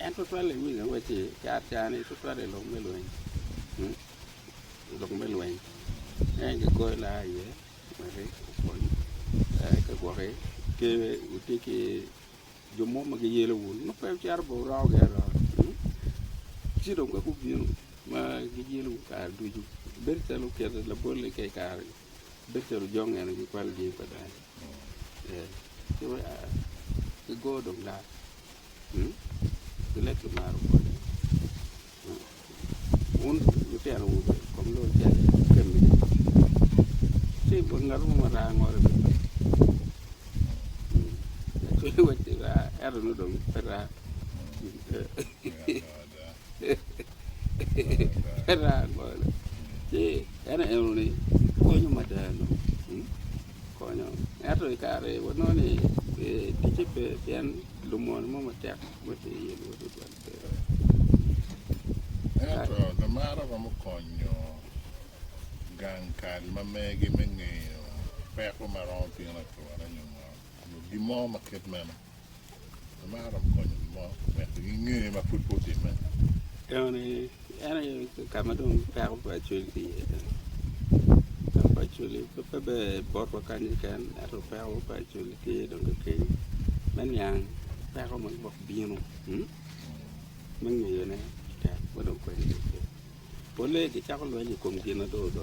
en to twale wi ga weche cha ni to twale lo melwen lo melwen en ga ko la ye mare ko ka ko ke uti ke jomo ma ga yele wul no pe char bo raw ga ra ci do ko bi ma ga yele ka du ju ber telu ke la bolle ke ka ber telu jong en gi kwal gi ko da ke wa ke go do la ke lek ma ro un yu te ro kom lo ja ke mi ci bo ngaru ma ra ngore ko wa ti ra er no do ra era ngole ci ana euni ko ñu ma dano ko ñu ato kare wono ni ti ci be ben lu mon mo ma tek mo ci yelu do eto na mara ba mo konyo gankal ma megi mengeyo pe ko maron pi na ko na ñu mo di mo ma ket mena na mara mo konyo mo me ngi ma football team men euni ana kamadon pa ko pa chuli pa chuli pa be bor ko kan kan ato pa ko pa chuli ti do ke men yang pa ko mo bok binu men ngi ne ta ko do ko ni pole ki cha ko lo ni kom ki na do do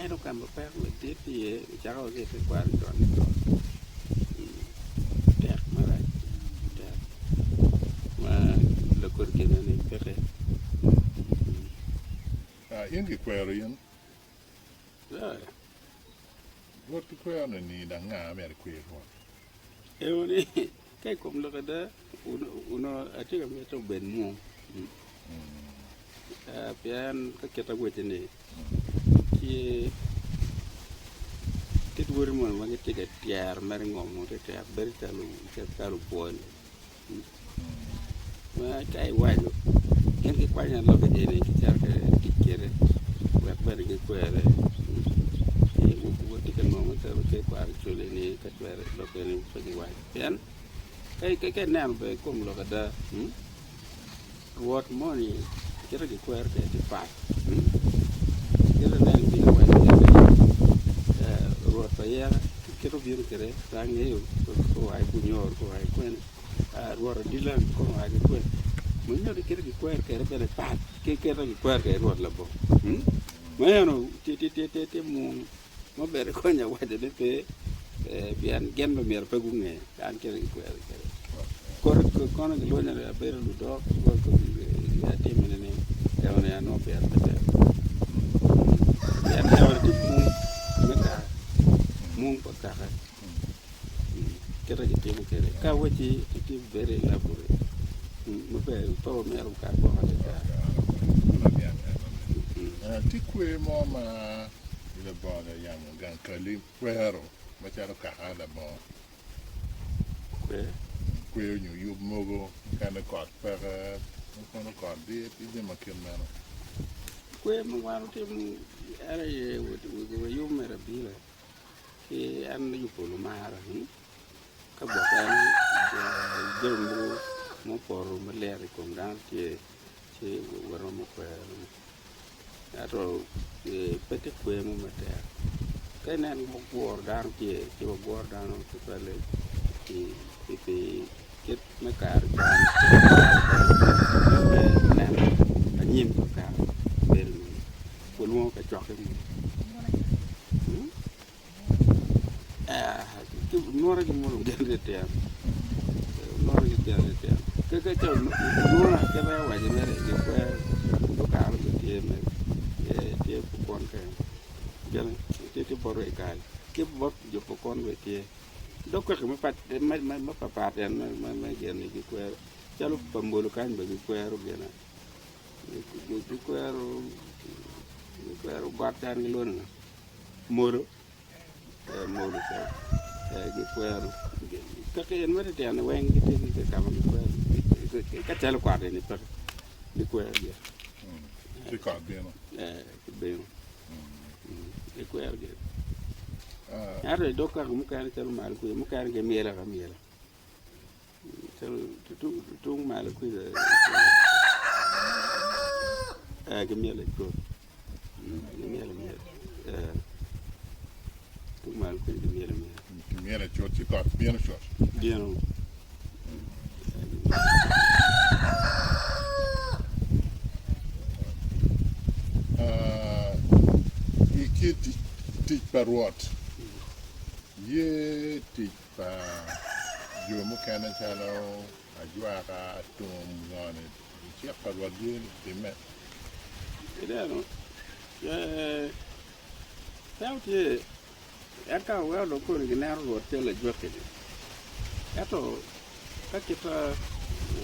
do kan pa ko ti ti cha ko ke kwa do ni do tek ma ra tek ma le kor ke na ni pexe ingi kwero yen ya what the kwero ni da nga mer kwero euni kai kom lo kada uno ati kam to ben mo pian ka keta gote ni ki tidwur mo ma ngi tiga tiar mar ngom mo te ber talu pon ma kai waju en ki kwanya lo ke ni ki char ka tikere wa ber ki kwere e wo tiken mo ta ke kwar chule ni ka kwere lo ke ni so ki waj pian kai nam be kom lo kada Rwot money kira ki kwer ke ti pa kira nan bi wa Rwot pa ya kira bi kire range yo ko ai punyor ko ai kwen Rwot dilan ko ai kwen mun yo kira ki kwer ke be pa ke kira ki kwer ke Rwot la bo ma no ti mu mo be ko nya wa de pe bian gembe mer pe gunge kan kira ki kwer ke ko na lo nya be lu do ko ya tim ni ya na no pe ya na wa ti mu ka mu pa ka kira ki tim kere ka wati ti bere la bure mo pe to me ru ka ko ha ti kwe mo ma le bo de yang gan kali kwero ma charo ka hala bo kwe ñu yu mogo kan ko pere kono ko di di ma ken mena kwe mo waru te mu ara ye wo yu mera bila ke an yu ko lu mara ka bo kan de mo por mo le ko ndan ke waro mo ko ato pete kwe mo mata kai nan mo bor dan ke bor dan ko pele ke ket me kar dan nan anyim ko ka bel ko mo ka chok ni ki nora ki mo de te nora ki te ke nora ke ba wa je mere ke ko ka ro ke me te ko kon ke gel te boro e kai ke bot jo ko kon we te do ko me pat ma papa ten ma gen ni ki kwero chalo pambolo kan ba ki kwero gena ki kwero gatan ni lon moro sa ki kwero ka ke en mate ten wen ki te ki ka ma ki kwero ka chalo kwade ni pa ki kwero ge ti ka beno ki beno ki kwero ge ara do ka mu kan chalo mal ku mu kan ge miela ka miela tu mà là quy rồi cái miệng lại cột cái miệng là miệng tu mà quy cái miệng là miệng cái miệng là chốt chỉ có miệng là chốt điên không iki tich pa Rwot ye tich pa jo mukene chalo ajwaka tum ngone chiek pa Rwot ye time ida no tauti aka wa lo ko ni na Rwot tele joke ato kakita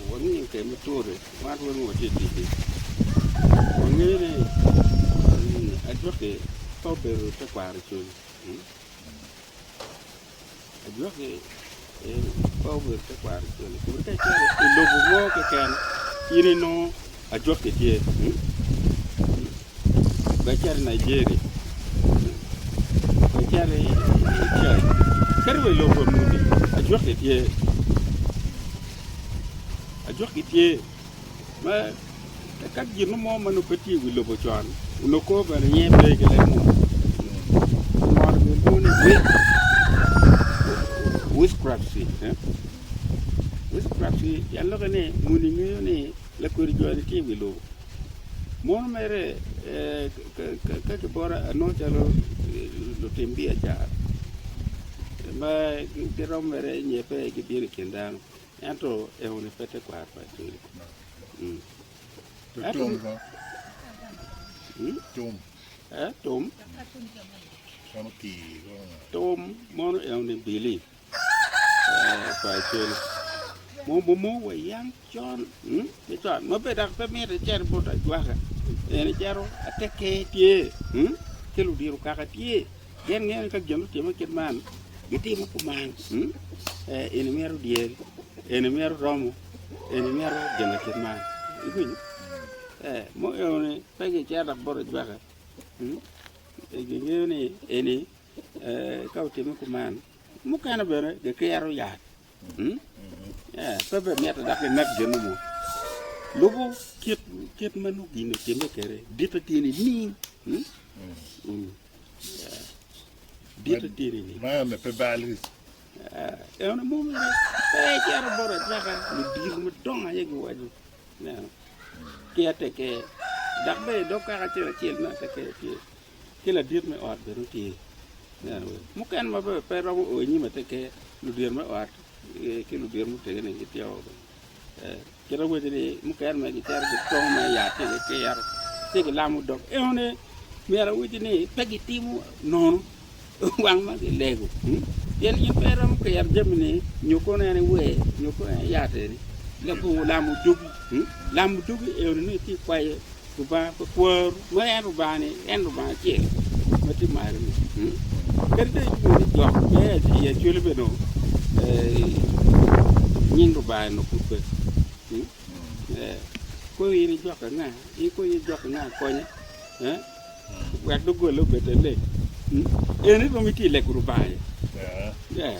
wani ke mutore wa wani wote titi wani ne ajoke pobero te kwari chuli ajoke pobero te kwari chuli kuburka chere ilobo mo ke kan iri no ajoke tie bachar Nigeria bachar Chad karwe lobo mudi ajoke tie ma kak jinu mo manu peti wi lobo chon no ko ba nye be ke le mo ni witchcraft ya lo ne muni ngi ni la ko ri jori ti wi lobo mo mere ka ke bora no chalo lo tembi aja ma ke ro mere nye pe ke bi ke ndano anto e one pete kwa pa chuli tum tum tum sono ki tum mono e un bili fa chele mo we yang chon ni to no be dak pe me de cher bota jwaga ene jaro ateke tie kelu diru kaka tie gen ka jenu tie ma ket man giti mo kuman ene meru diel ene meru romo ene meru jenu ket man iguin mo yone pege jara boro jwaga ngene eni kawte mo kuman mo kana bere de kero ya pebe meta dak nak jenu mo lobo ket manu gine tembe kere dita tini ni dita tini ni ma me pe balis ona mo me jara boro jwaga ni dir mo donga yego waju na kiate ke dakbe do ka tira chel na te ke la dir me ot beru ti na mu kan ma be pero o ni ma te ke lu dir me ot ke lu dir mu te ne ti yo ke ra wo de mu kan ma ki tar de to ma ya te ke yar te ke lamu dok e one mi ara wo ni pegi timu non wang ma ke lego yen yin pero mu ke yar jamni nyoko ne we nyoko ya te ni le bu lamu dugi e ni ti kwaye ruba ko kwor mo en ruba che ma ti mari kerde ni jo be ye chule be no nyin ruba no ku ko yini jo ka na ko yi jo ka na ko ni wa do go lo be te le eni ko mi ti le ruba ya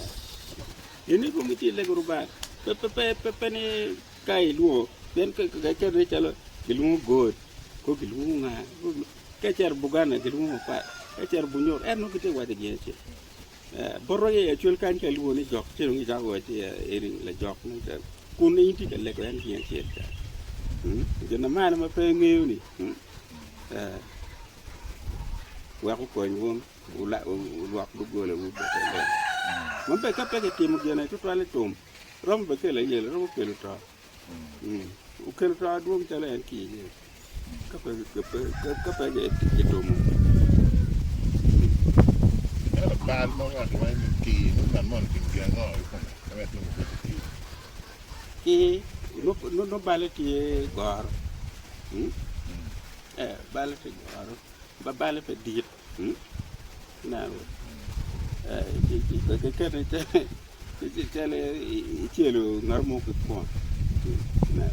eni ko mi ti le ruba pe ni kai luo ben ka cha re chala gilu god ko gilu nga ka char bugana gilu pa ka char bunyor no kite wa de genche borro ye chul kan ka luo ni jok che ngi ja go te eri la jok ni ka kun ni ti ka le ko en genche ka je na ma ma pe ngi ni wa ko ni ula wa du go le u be le mo be ka pe ke ti mo gene to le tum rom be ke le ye rom ke le ta o ke le ta du mo tele en ki ka pe ke to mo bal mo ga ma ki man mon ki ga no ko ka met no ki no bale ti gor bale ti gor ba bale pe dit na ke ne te tele cielo narmo ko ko na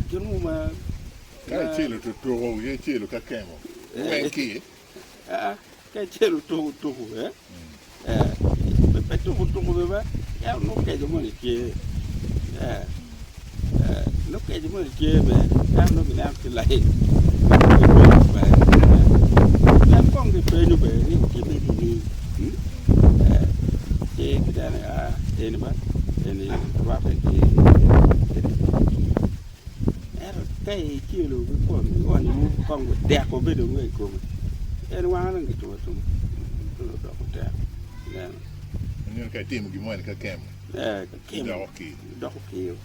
jonu ma ka cielo to ye cielo ka kemo wen ki ka cielo to pe to be ba ya no ke do mo ni ke lúc cái chúng mình chơi về ăn nó mình ăn thì lại làm con thì về nó về đi chỉ về đi chơi cái đó là chơi nó bắt chơi qua phải cái chiều luôn cái con đẹp của bên đường người của mình cái nó quá là cái chỗ nó đó cũng đẹp nhưng cái tìm cái món cái kem cái kem đó kiểu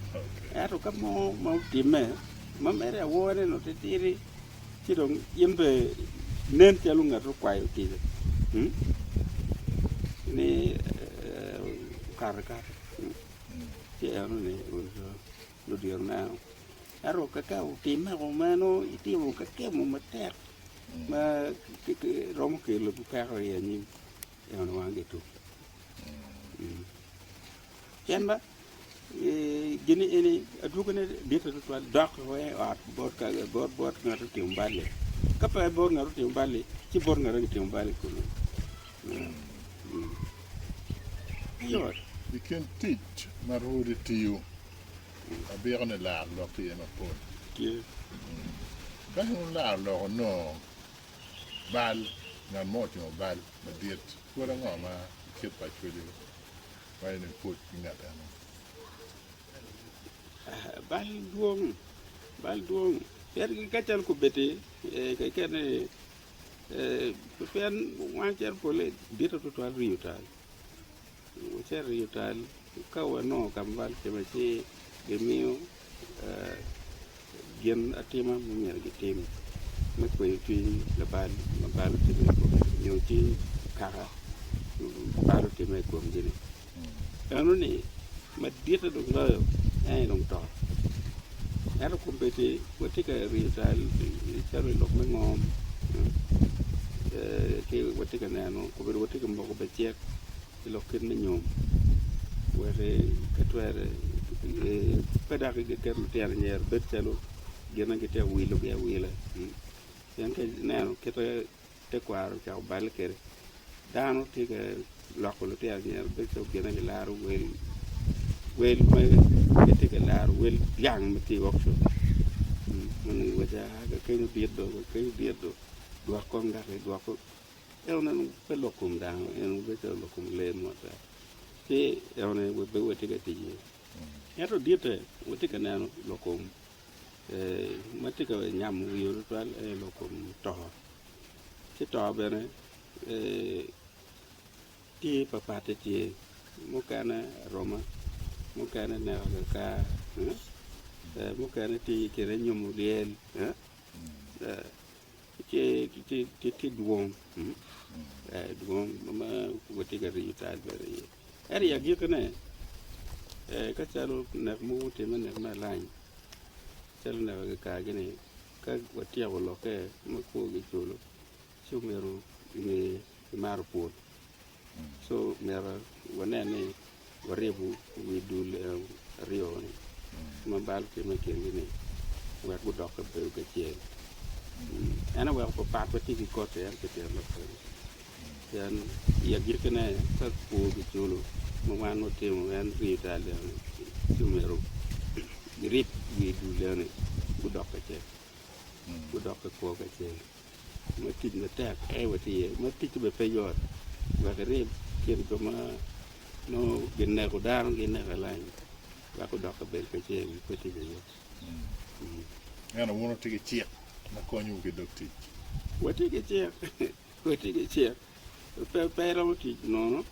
rồi các món tìm mà mẹ ra vô đây nó thì chỉ đồng yếm về nên cho luôn ngặt quay thì này cà thì nó này nó điều nào rồi cái tìm mà nó tìm cái mà tẹt mà cái rong cái lực cái rồi như nó mang cái tụ chén ba gini ini aduga ne dito to dak way at bor ka bor ngaro timbali kapa bor ngaro timbali ci bor ngaro timbali ko yo you can teach marudi to you a berne la lo ti na po ki ba la lo no bal na mo ti bal na diet ko da ngoma kit pa chweli why ne put ngata no bal duong per cái chân của bete cái này pen wan cher pole dito to riutal cher riutal ka wano kambal chema chi gemio gen atima mu gi tim me ko ti la bal ti ko nyo ti kara bal ti me ko ngini anu ni ma dito do ngayo ai dong to era compete watika riutal cher lo me ngom ke watika nano ko be watika mboko be chek lo ken na ñoom were katwere pedak ge ker ter ñer betelo gena ge te wilo ge wila yan ke nano ke te kwaro cha bal kere dano ti ge lokko ter ñer betelo gena ge laru wel me ke te ge laru wel yang me ti wokso man waja ga kenu diedo dua con ngare dua ko elna no pelo kum da en be to lo kum le mo ta ti elna we be we tiga ti ero diete we tiga na lo kum ma tiga nyam wi ro twal lo kum to ti to bene ti papa te ti mo kana roma mo kana na ka mo kana ti kere nyum riel ti duong ma wati ga ri ta bere er ya gi kene ka chalo na mu te men na lain chalo na ga ka gene ka wati ya lo ke ma ko gi chulo chumero ni maro pol so mera wane ne warebu wi dul rio ni ma bal ke ma ke ni wa ku dok be ga che ana wa ko pat ti ko te an te lo ko yan ya gir kene ka ko gi chulo mo man no te mo an ri ta le chumero grip wi du le ne ku dok che ku dok ko ga che ma ti na ta ai wa ti ma ti be pe yo wa ga ri ken ko ma no genne ko dar genne ga lain wa ko dok be ke che ko ti yo ana wono ti che na ko nyu ke dokti wati ke che pe ro ti no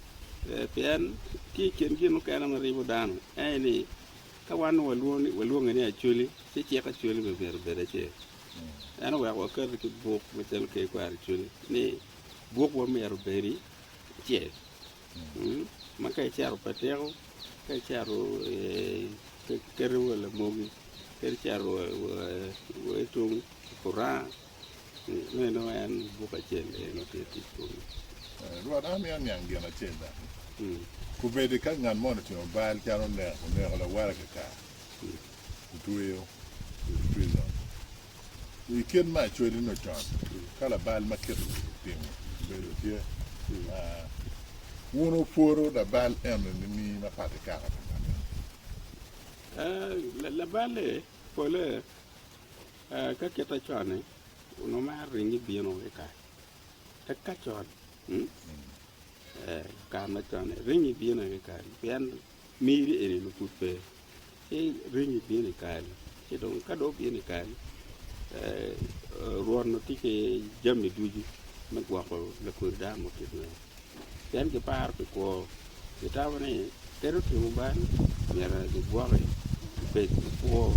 pen ti ken gi no kana ma ribo dano ai ni ka wan wa luon ne a chuli ti che ka chuli be be che ana wa ko ka ki bok me tel ke kwar chuli ni bok wa me ro beri che ma kai charo patero kai charo ke ro la mogi ke charo wa tung kura no en buka chende no te ti ko Rwot am yan yang gena chenda ku be de kan ngan mo ti bal charo ne la wara ka tuyo tuyo we can match with no chance kala bal market tim be do tie wono foro da bal en ni ma pate ka la bale pole ka keta chone no ma ringi bieno ka ka chon ka na chone ringi bieno ka pian miri ene no pupe e ringi bieno ka e don ka do bieno ka ruon no tike jamni duji ma gwa ko le ko da mo ke no pian ke par ko itawne pero que un ban mira de guave pe po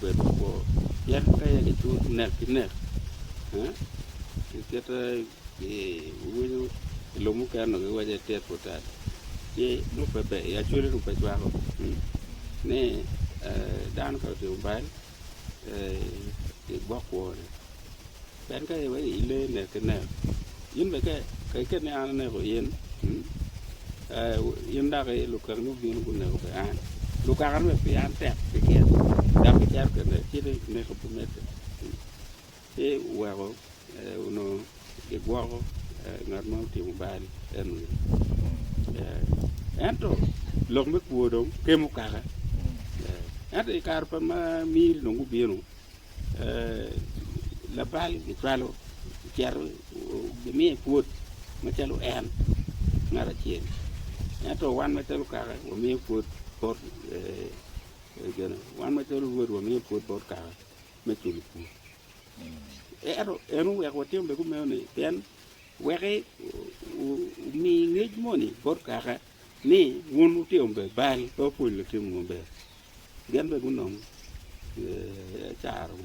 pe po ya kaya que tú ner que te uno lo mu que no que vaya te potar que no pepe ya chule no pe bajo ne dan ka te un ban que guapo ben ka we ile ne que ne yin be que ne an ne ko yin yên đã cái lục càng lúc viên của nó phải ăn lục càng nó phải ăn tẹt cái kia đã cái chén cái này chỉ này không biết thế wow nó cái wow ngặt máu thì một bài em to lục mấy cua đúng cái một cả em thì cả phần mà mi nó cũng biết là bài cái tralo chén cái mi cua mà chalo em ngã ra chén to one metal car o me put por again one metal wood o me put por car me chuli pu ero we ko tembe ko me ni ten we mi ngej moni por car ni wonu tembe bal to pu le tembe be gen be gunom charo